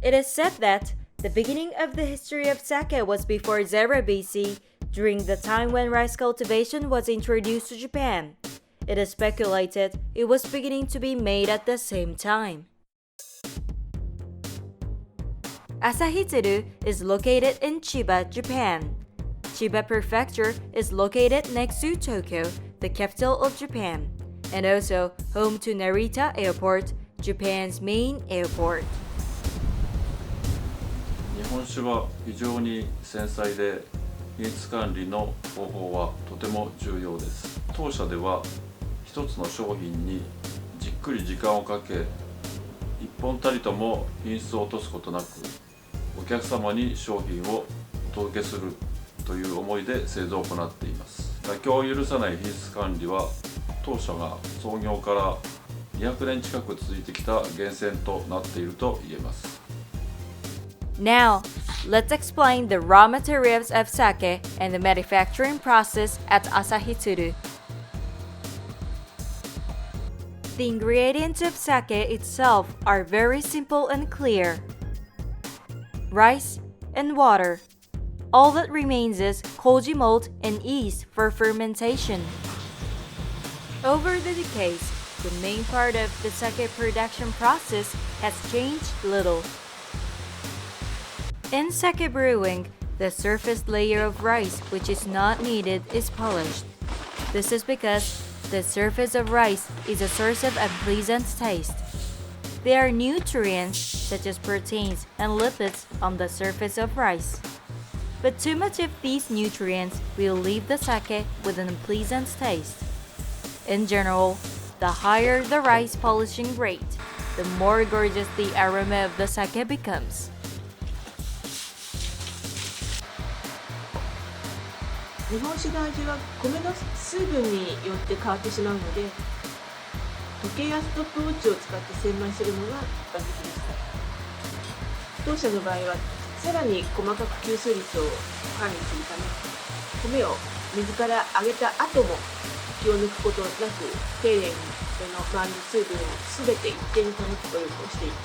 It is said that the beginning of the history of sake was before 0 BC, during the time when rice cultivation was introduced to Japan. It is speculated it was beginning to be made at the same time. ASAHI-TSURU is located in Chiba, Japan. Chiba Prefecture is located next to Tokyo, the capital of Japan, and also home to Narita Airport, Japan's main airport. 日本酒は非常に繊細で品質管理の方法はとても重要です。当社では一つの商品にじっくり時間をかけ、一本たりとも品質を落とすことなく、お客様に商品をお届けするという思いで製造を行っています。妥協を許さない品質管理は当社が創業から200年近く続いてきた源泉となっていると言えます。Now, let's explain the raw materials of sake and the manufacturing process at ASAHI-TSURU. The ingredients of sake itself are very simple and clear. Rice and water. All that remains is koji malt and yeast for fermentation. Over the decades, the main part of the sake production process has changed little. In sake brewing, the surface layer of rice which is not needed is polished. This is because the surface of rice is a source of unpleasant taste. There are nutrients such as proteins and lipids on the surface of rice. But too much of these nutrients will leave the sake with an unpleasant taste. In general, the higher the rice polishing rate, the more gorgeous the aroma of the sake becomes. 日本酒の味は米の水分によって変わってしまうので、時計やストップウォッチを使って精米するのが一般的です。当社の場合はさらに細かく吸水率を管理するため、米を水から揚げた後も気を抜くことなく丁寧にその周りの水分をすべて一定に保つ努力をしていま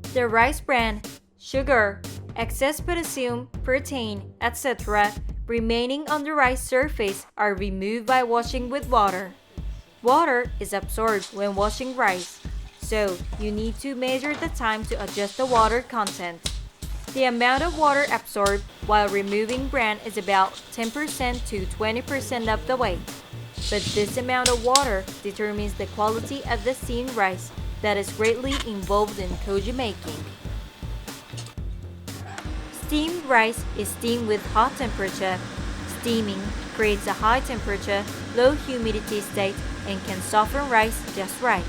す。 The rice bran, sugar, excess potassium, protein, etc. remaining on the rice surface are removed by washing with water. Water is absorbed when washing rice, so you need to measure the time to adjust the water content. The amount of water absorbed while removing bran is about 10% to 20% of the weight. But this amount of water determines the quality of the steamed rice that is greatly involved in koji making. Steamed rice is steamed with hot temperature. Steaming creates a high temperature, low humidity state and can soften rice just right.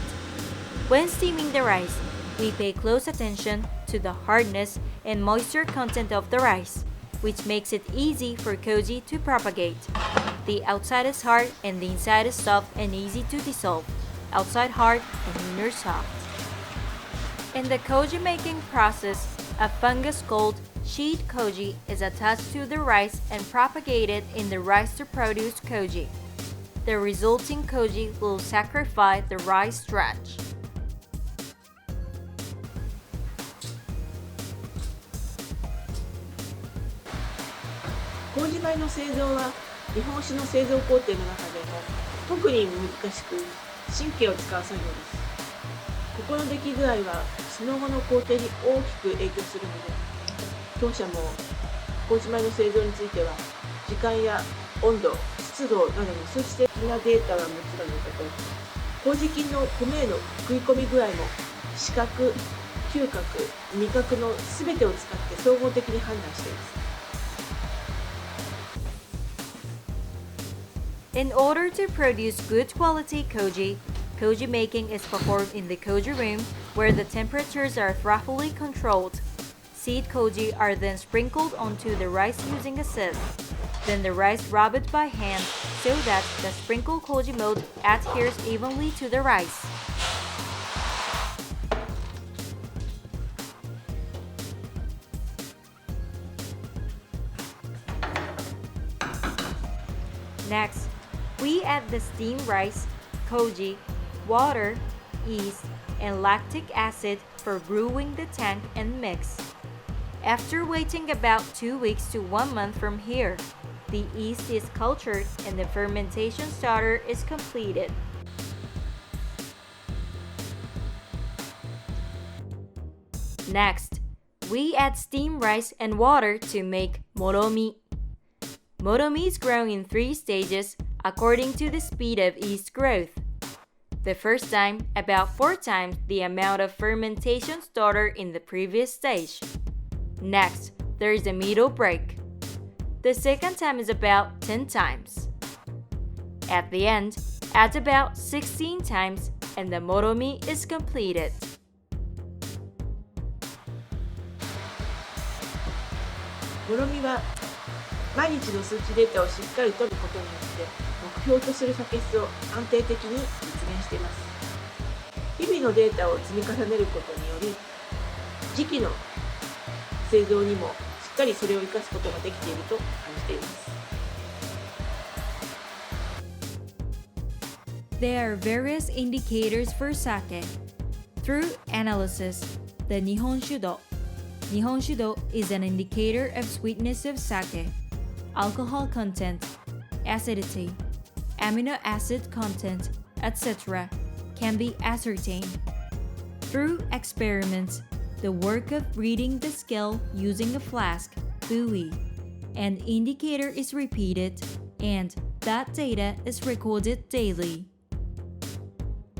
When steaming the rice, we pay close attention to the hardness and moisture content of the rice, which makes it easy for koji to propagate. The outside is hard and the inside is soft and easy to dissolve. Outside hard and inner soft. In the koji making process, a fungus called sheet koji is attached to the rice and propagated in the rice to produce koji. The resulting koji will sacrifice the rice starch. 麹米の製造は日本酒の製造工程の中でも特に難しく神経を使う作業です。ここの出来具合はその後の工程に大きく影響するので、当社も麹米の製造については時間や温度、湿度などの数値的なデータはもちろんのこと、麹菌の米への食い込み具合も視覚、嗅覚、味覚の全てを使って総合的に判断しています。In order to produce good quality koji, koji making is performed in the koji room where the temperatures are thoroughly controlled. Seed koji are then sprinkled onto the rice using a sieve. Then the rice rubbed by hand so that the sprinkled koji mold adheres evenly to the rice. Next, we add the steamed rice, koji, water, yeast, and lactic acid for brewing the tank and mix. After waiting about 2 weeks to 1 month from here, the yeast is cultured and the fermentation starter is completed. Next, we add steamed rice and water to make moromi. Moromi is grown in 3 stages according to the speed of yeast growth. The first time, about 4 times the amount of fermentation starter in the previous stage. Next, there is a middle break. The second time is about 10 times. At the end, add about 16 times and the moromi is completed. Moromi は毎日の数値データをしっかり取ることによって目標とする酒質を安定的に実現しています。日々のデータを積み重ねることにより次期の製造にもしっかりそれを生かすことができていると感じています。There are various indicators for sake. Through analysis, the Nihonshudo is an indicator of sweetness of sake, alcohol content, acidity, amino acid content, etc. can be ascertained. Through experiments, the work of reading the scale using a flask, buoy, an indicator is repeated and that data is recorded daily.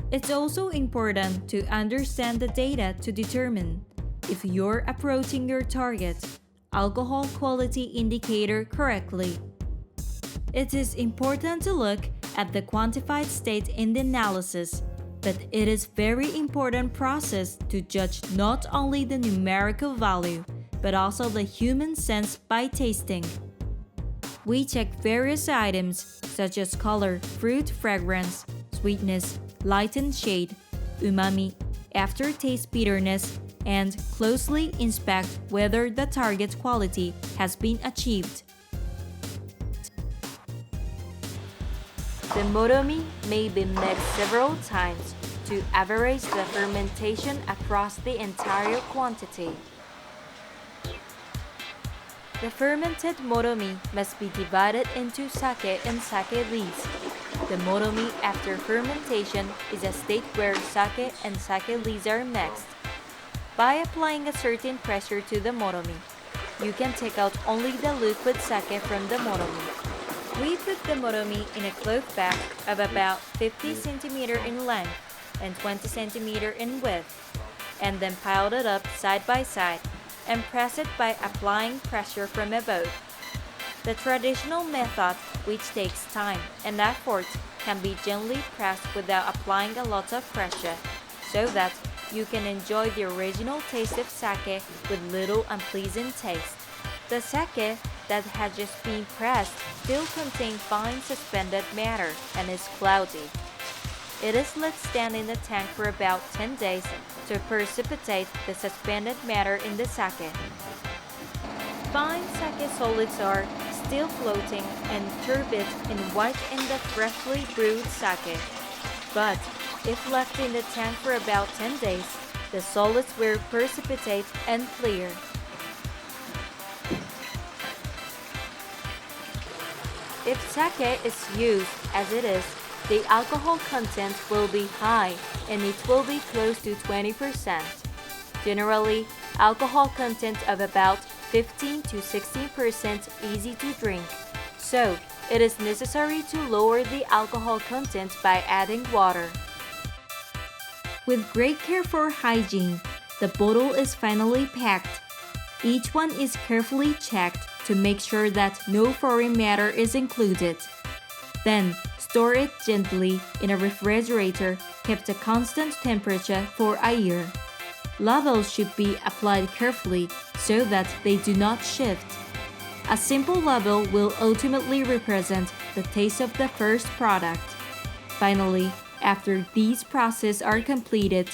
It's also important to understand the data to determine if you're approaching your target alcohol quality indicator correctly. It is important to look at the quantified state in the analysis, but it is very important process to judge not only the numerical value, but also the human sense by tasting. We check various items such as color, fruit fragrance, sweetness, light and shade, umami, aftertaste bitterness, and closely inspect whether the target quality has been achieved. The moromi may be mixed several times to average the fermentation across the entire quantity. The fermented moromi must be divided into sake and sake lees. The moromi after fermentation is a state where sake and sake lees are mixed. By applying a certain pressure to the moromi, you can take out only the liquid sake from the moromi. We put the moromi in a cloth bag of about 50 cm in length and 20 cm in width, and then piled it up side by side and press it by applying pressure from above. The traditional method, which takes time and effort, can be gently pressed without applying a lot of pressure, so that you can enjoy the original taste of sake with little unpleasant taste. The sake that has just been pressed still contains fine suspended matter and is cloudy. It is let stand in the tank for about 10 days to precipitate the suspended matter in the sake. Fine sake solids are still floating and turbid and white in the freshly brewed sake. But if left in the tank for about 10 days, the solids will precipitate and clear. If sake is used as it is, the alcohol content will be high and it will be close to 20%. Generally, alcohol content of about 15 to 16% easy to drink. So, it is necessary to lower the alcohol content by adding water. With great care for hygiene, the bottle is finally packed. Each one is carefully checked to make sure that no foreign matter is included. Then, store it gently in a refrigerator kept at a constant temperature for a year. Labels should be applied carefully so that they do not shift. A simple label will ultimately represent the taste of the first product. Finally, after these processes are completed,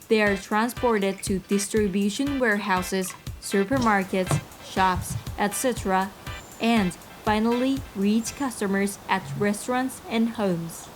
they are transported to distribution warehouses, supermarkets, shops, etc., and finally reach customers at restaurants and homes.